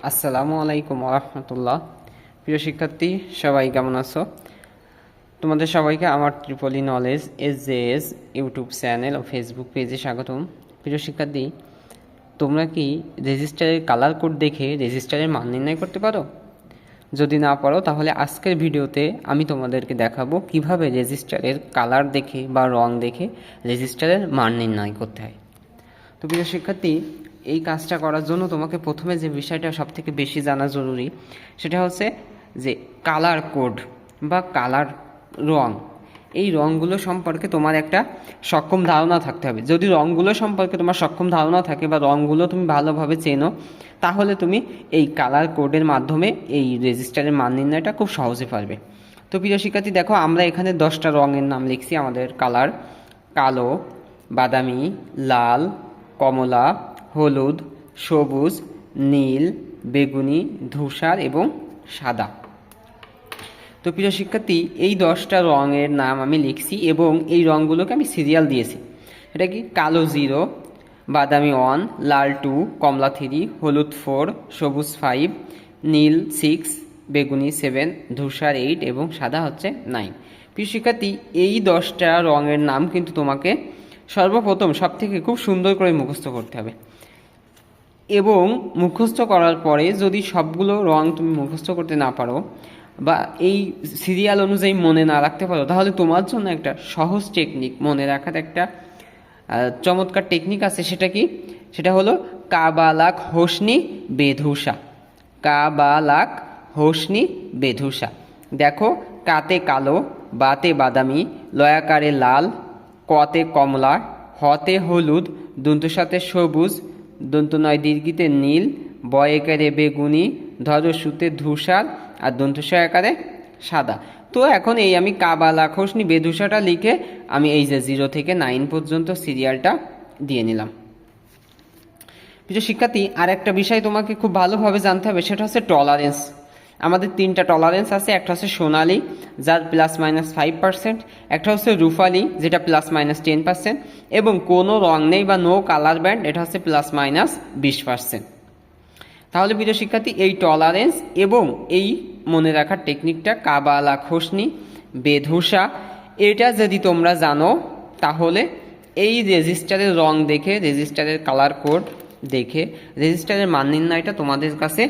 আসসালামু আলাইকুম রহমতুল্লাহ। প্রিয় শিক্ষার্থী, সবাই কেমন আছো? তোমাদের সবাইকে আমার ত্রিপলি নলেজ SJS ইউটিউব চ্যানেল ও ফেসবুক পেজে স্বাগতম। প্রিয় শিক্ষার্থী, তোমরা কি রেজিস্টারের কালার কোড দেখে রেজিস্টারের মান নির্ণয় করতে পারো? যদি না পারো তাহলে আজকের ভিডিওতে আমি তোমাদেরকে দেখাবো কিভাবে রেজিস্টারের কালার দেখে বা রং দেখে রেজিস্টারের মান নির্ণয় করতে হয়। তো প্রিয় শিক্ষার্থী, এই কাজটা করার জন্য তোমাকে প্রথমে যে বিষয়টা সবথেকে বেশি জানা জরুরি সেটা হচ্ছে যে কালার কোড বা কালার রং। এই রঙগুলো সম্পর্কে তোমার একটা সক্ষম ধারণা থাকতে হবে। যদি রঙগুলো সম্পর্কে তোমার সক্ষম ধারণা থাকে বা রঙগুলো তুমি ভালোভাবে চেনো, তাহলে তুমি এই কালার কোডের মাধ্যমে এই রেজিস্টারের মান নির্ণয়টা খুব সহজে পারবে। তো প্রিয় শিক্ষার্থী, দেখো আমরা এখানে 10টা রঙের নাম লিখছি। আমাদের কালার: কালো, বাদামি, লাল, কমলা, হলুদ, সবুজ, নীল, বেগুনি, ধূসর এবং সাদা। তো প্রিয় শিক্ষার্থী, এই 10টা রঙের নাম আমি লিখছি এবং এই রঙগুলোকে আমি সিরিয়াল দিয়েছি। এটা কি: কালো 0, বাদামি 1, লাল 2, কমলা 3, হলুদ 4, সবুজ 5, নীল 6, বেগুনি 7, ধূসর 8 এবং সাদা হচ্ছে 9। প্রিয় শিক্ষার্থী, এই 10টা রঙের নাম কিন্তু তোমাকে সর্বপ্রথম সবথেকে খুব সুন্দর করে মুখস্থ করতে হবে। এবং মুখস্থ করার পরে যদি সবগুলো রং তুমি মুখস্থ করতে না পারো বা এই সিরিয়াল অনুযায়ী মনে না রাখতে পারো, তাহলে তোমার জন্য একটা সহজ টেকনিক, মনে রাখার একটা চমৎকার টেকনিক আছে। সেটা কি? সেটা হলো কাবালাক হোসনি বেধুসা। কাবালাক হোসনি বেধুসা। দেখো, কাতে কালো, বাতে বাদামি, লয়াকারে লাল, কতে কমলা, হতে হলুদ, দন্তসাতে সবুজ, দন্ত নয় দীর্ঘিতে নীল, বয়েকারে বেগুনি, ধরসুতে ধূসর আর দন্তস আকারে সাদা। তো এখন এই আমি কাবালা খোসনি বেধূসাটা লিখে আমি এই যে 0 থেকে 9 পর্যন্ত সিরিয়ালটা দিয়ে নিলাম। প্রিয় শিক্ষার্থী, আর একটা বিষয় তোমাকে খুব ভালোভাবে জানতে হবে, সেটা হচ্ছে টলারেন্স। আমাদের 3টা টলারেন্স আছে। একটা হচ্ছে সোনালি, যার ±5%, একটা হচ্ছে রুফালি, যেটা ±10%, এবং কোনো রং নেই বা নো কালার ব্যান্ড, এটা হচ্ছে ±20%। তাহলে প্রিয় শিক্ষার্থী, এই টলারেন্স এবং এই মনে রাখার টেকনিকটা কাবালা খোসনি বেধূসা, এটা যদি তোমরা জানো, তাহলে এই রেজিস্টারের রং দেখে, রেজিস্টারের কালার কোড দেখে রেজিস্টারের মান নির্ণয়টা তোমাদের কাছে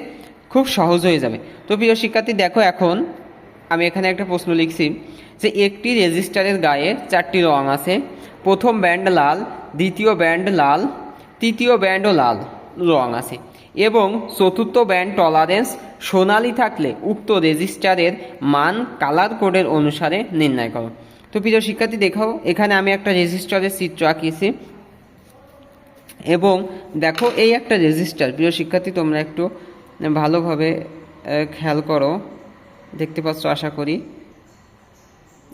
খুব সহজ হয়ে যাবে। তো প্রিয় শিক্ষার্থী, দেখো এখন আমি এখানে একটা প্রশ্ন লিখছি যে একটি রেজিস্টারের গায়ে 4টি রং আছে। প্রথম ব্যান্ড লাল, দ্বিতীয় ব্যান্ড লাল, তৃতীয় ব্যান্ডও লাল রং আছে এবং চতুর্থ ব্যান্ড টলারেন্স সোনালি থাকলে উক্ত রেজিস্টারের মান কালার কোডের অনুসারে নির্ণয় করো। তো প্রিয় শিক্ষার্থী, দেখো এখানে আমি একটা রেজিস্টারের চিত্র আঁকিয়েছি এবং দেখো এই একটা রেজিস্টার। প্রিয় শিক্ষার্থী, তোমরা একটু ভালোভাবে খেয়াল করো, দেখতে পাচ্ছ আশা করি।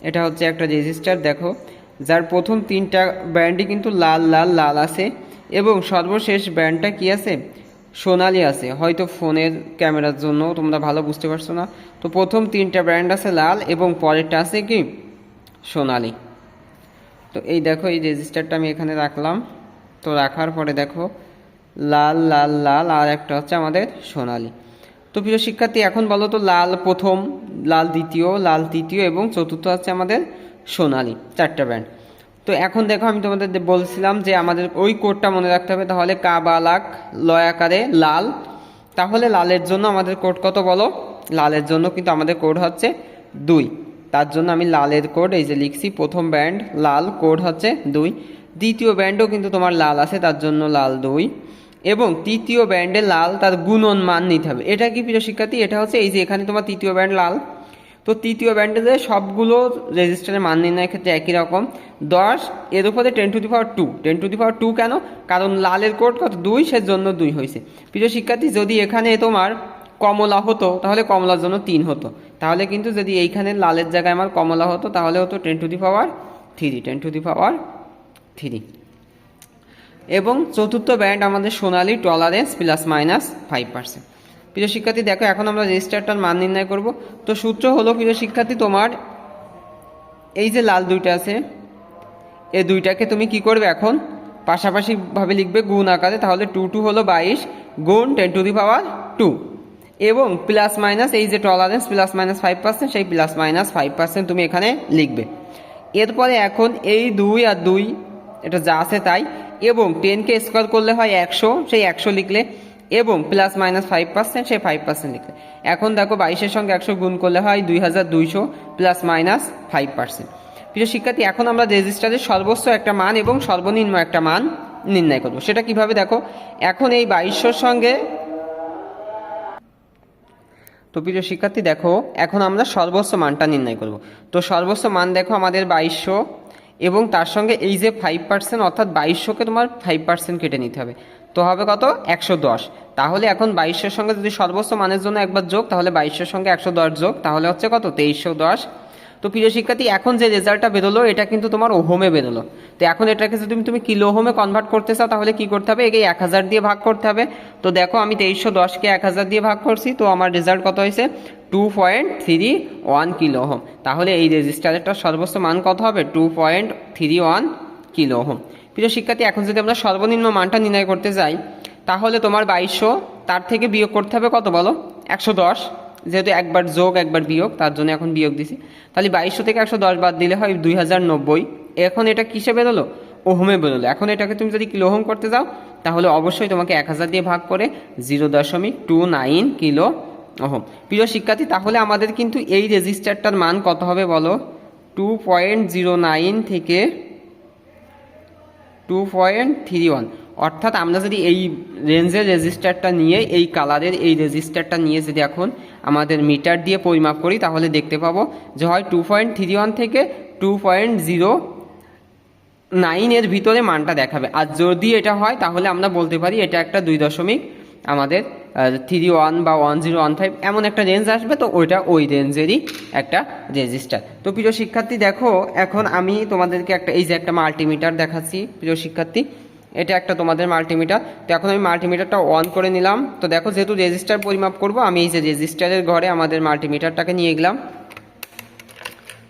এটা হচ্ছে একটা রেজিস্টার, দেখো, যার প্রথম 3টা ব্যান্ডই কিন্তু লাল লাল লাল আছে এবং সর্বশেষ ব্যান্ডটা কি আছে? সোনালি আছে। হয়তো ফোনের ক্যামেরার জন্য তোমরা ভালো বুঝতে পারছো না। তো প্রথম 3টা ব্যান্ড আছে লাল এবং পরেরটা আছে কি? সোনালি। তো এই দেখো, এই রেজিস্টারটা আমি এখানে রাখলাম। তো রাখার পরে দেখো লাল লাল লাল আর একটা হচ্ছে আমাদের সোনালি। তো প্রিয় শিক্ষার্থী, এখন বলো তো, লাল প্রথম, লাল দ্বিতীয়, লাল তৃতীয় এবং চতুর্থ হচ্ছে আমাদের সোনালি, 4টা ব্যান্ড। তো এখন দেখো, আমি তোমাদের বলছিলাম যে আমাদের ওই কোডটা মনে রাখতে হবে। তাহলে কাবালাক লয়াকারে লাল, তাহলে লালের জন্য আমাদের কোড কত বলো? লালের জন্য কিন্তু আমাদের কোড হচ্ছে 2। তার জন্য আমি লালের কোড এই যে লিখছি, প্রথম ব্যান্ড লাল, কোড হচ্ছে 2। দ্বিতীয় ব্যান্ডও কিন্তু তোমার লাল আছে, তার জন্য লাল 2 এবং তৃতীয় ব্যান্ডে লাল, তার গুণন মান নিতে হবে। এটা কি প্রিয় শিক্ষার্থী? এটা হচ্ছে এই যে এখানে তোমার তৃতীয় ব্যান্ড লাল, তো তৃতীয় ব্যান্ডে সবগুলো রেজিস্টারের মান নির্ণয়ের ক্ষেত্রে একই রকম 10 এর উপরে 10⁻²। 10⁻² কেন? কারণ লালের কোড কত? 2, সেজন্য 2 হয়েছে। প্রিয় শিক্ষার্থী, যদি এখানে তোমার কমলা হতো তাহলে কমলার জন্য 3 হতো। তাহলে কিন্তু যদি এইখানে লালের জায়গায় আমার কমলা হতো তাহলে হতো 10⁻3 এবং চতুর্থ ব্যান্ড আমাদের সোনালি, টলারেন্স ±5%। প্রিয় শিক্ষার্থী, দেখো এখন আমরা রেজিস্টারটার মান নির্ণয় করব। তো সূত্র হলো প্রিয় শিক্ষার্থী, তোমার এই যে লাল 2টা আছে, এই 2টাকে তুমি কি করবে? এখন পাশাপাশিভাবে লিখবে গুণ আকারে। তাহলে 2 2 হলো 22 গুণ 10⁻³ টু, এবং প্লাস মাইনাস এই যে টলারেন্স প্লাস মাইনাস 5%, সেই প্লাস মাইনাস 5% তুমি এখানে লিখবে। এরপরে এখন এই 2 আর 2 এটা যা আছে তাই, এবং 10কে স্কোয়ার করলে হয় 100, সেই 100 লিখলে, এবং প্লাস মাইনাস 5% সেই 5% লিখলে। এখন দেখো 22-এর সঙ্গে 100 গুণ করলে হয় 2200 প্লাস মাইনাস 5%। প্রিয় শিক্ষার্থী, এখন আমরা রেজিস্টারের সর্বোচ্চ একটা মান এবং সর্বনিম্ন একটা মান নির্ণয় করব। সেটা কিভাবে দেখো, এখন এই 2200-র সঙ্গে, তো প্রিয় শিক্ষার্থী দেখো এখন আমরা সর্বোচ্চ মানটা নির্ণয় করব। তো সর্বোচ্চ মান দেখো আমাদের 2200, এবং তার সঙ্গে এই যে 5%, অর্থাৎ 2200-কে তোমার 5% কেটে নিতে হবে, তো হবে কত 110। তাহলে এখন 2200-র সঙ্গে যদি সর্বোচ্চ মানের জন্য একবার যোগ, তাহলে 2200-র সঙ্গে 110 যোগ, তাহলে হচ্ছে কত 2310। তো প্রিয় শিক্ষার্থী, এখন যে রেজাল্টটা বেরোলো এটা কিন্তু তোমার ওহমে বেরোলো। তো এখন এটাকে যদি তুমি কিলো ওহমে কনভার্ট করতে চাও, তাহলে কি করতে হবে, একে 1000 দিয়ে ভাগ করতে হবে। তো দেখো আমি 2310-কে 1000 দিয়ে ভাগ করছি, তো আমার রেজাল্ট কত হয়েছে 2.31 কিলো ওহম। তাহলে এই রেজিস্টারেরটার সর্বোচ্চ মান কত হবে 2.31 কিলো ওহম। প্রিয় শিক্ষার্থী, এখন যদি আমরা সর্বনিম্ন মানটা নির্ণয় করতে যাই, তাহলে তোমার 2200, তার থেকে বিয়োগ করতে হবে কত বলো 110, যেহেতু একবার যোগ একবার বিয়োগ, তার জন্য এখন বিয়োগ দিছি। তাহলে 2200 থেকে 110 বাদ দিলে হয় 2090। এখন এটা কিসে বেরোলো, ওহমে বেরোলো। এখন এটাকে তুমি যদি কিলো ওহম করতে যাও, তাহলে অবশ্যই তোমাকে 1000 দিয়ে ভাগ করে 0.29 কিলো ওহম। প্রিয় শিক্ষার্থী, তাহলে আমাদের কিন্তু এই রেজিস্টারটার মান কত হবে বলো 2.09 থেকে 2.31। অর্থাৎ আমরা যদি এই রেঞ্জের রেজিস্টারটা নিয়ে, এই কালারের এই রেজিস্টারটা নিয়ে যদি এখন আমাদের মিটার দিয়ে পরিমাপ করি, তাহলে দেখতে পাবো যে হয় 2.31 থেকে 2.09 এর ভিতরে মানটা দেখাবে। আর যদি এটা হয়, তাহলে আমরা বলতে পারি এটা একটা 2 আমাদের 31 বা 1015 এমন একটা রেঞ্জ আসবে। তো ওইটা ওই রেঞ্জেরই একটা রেজিস্টার। তো প্রিয় শিক্ষার্থী দেখো, এখন আমি তোমাদেরকে একটা এই যে একটা মাল্টিমিটার দেখাচ্ছি। প্রিয় শিক্ষার্থী, এটা একটা তোমাদের মাল্টিমিটার। তো এখন আমি মাল্টিমিটারটা অন করে নিলাম। তো দেখো, যেহেতু রেজিস্টার পরিমাপ করব, আমি এই যে রেজিস্টারের ঘরে আমাদের মাল্টিমিটারটাকে নিয়ে গেলাম।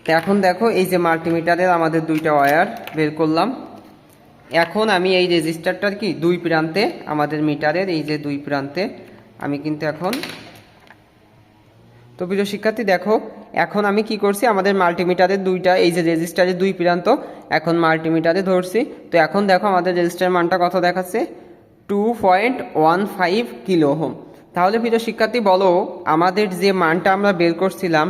তো এখন দেখো, এই যে মাল্টিমিটারের আমাদের দুইটা ওয়্যার বের করলাম। এখন আমি এই রেজিস্টারটার কি দুই প্রান্তে, আমাদের মিটারের এই যে দুই প্রান্তে আমি কিন্তু এখন, তো প্রিয় শিক্ষার্থী দেখো, এখন আমি কি করছি, আমাদের মাল্টিমিটারের দুইটা এই যে রেজিস্টারের দুই প্রান্ত এখন মাল্টিমিটারে ধরছি। তো এখন দেখো আমাদের রেজিস্টার মানটা কত দেখাচ্ছে 2.15 কিলো ওহম। তাহলে প্রিয় শিক্ষার্থী বলো, আমাদের যে মানটা আমরা বের করছিলাম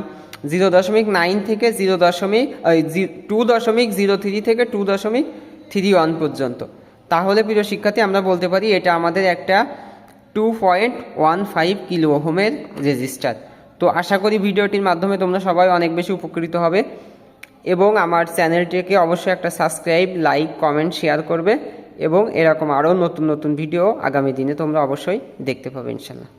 0.9 থেকে 2.03 থেকে 2.31 পর্যন্ত, তাহলে প্রিয় শিক্ষার্থী আমরা বলতে পারি এটা আমাদের একটা 2.15 কিলো ওহমের রেজিস্টার। তো আশা করি ভিডিওটির মাধ্যমে তোমরা সবাই অনেক বেশি উপকৃত হবে, এবং আমার চ্যানেলটিকে অবশ্যই একটা সাবস্ক্রাইব, লাইক, কমেন্ট, শেয়ার করবে, এবং এরকম আরও নতুন নতুন ভিডিও আগামী দিনে তোমরা অবশ্যই দেখতে পাবে ইনশাল্লাহ।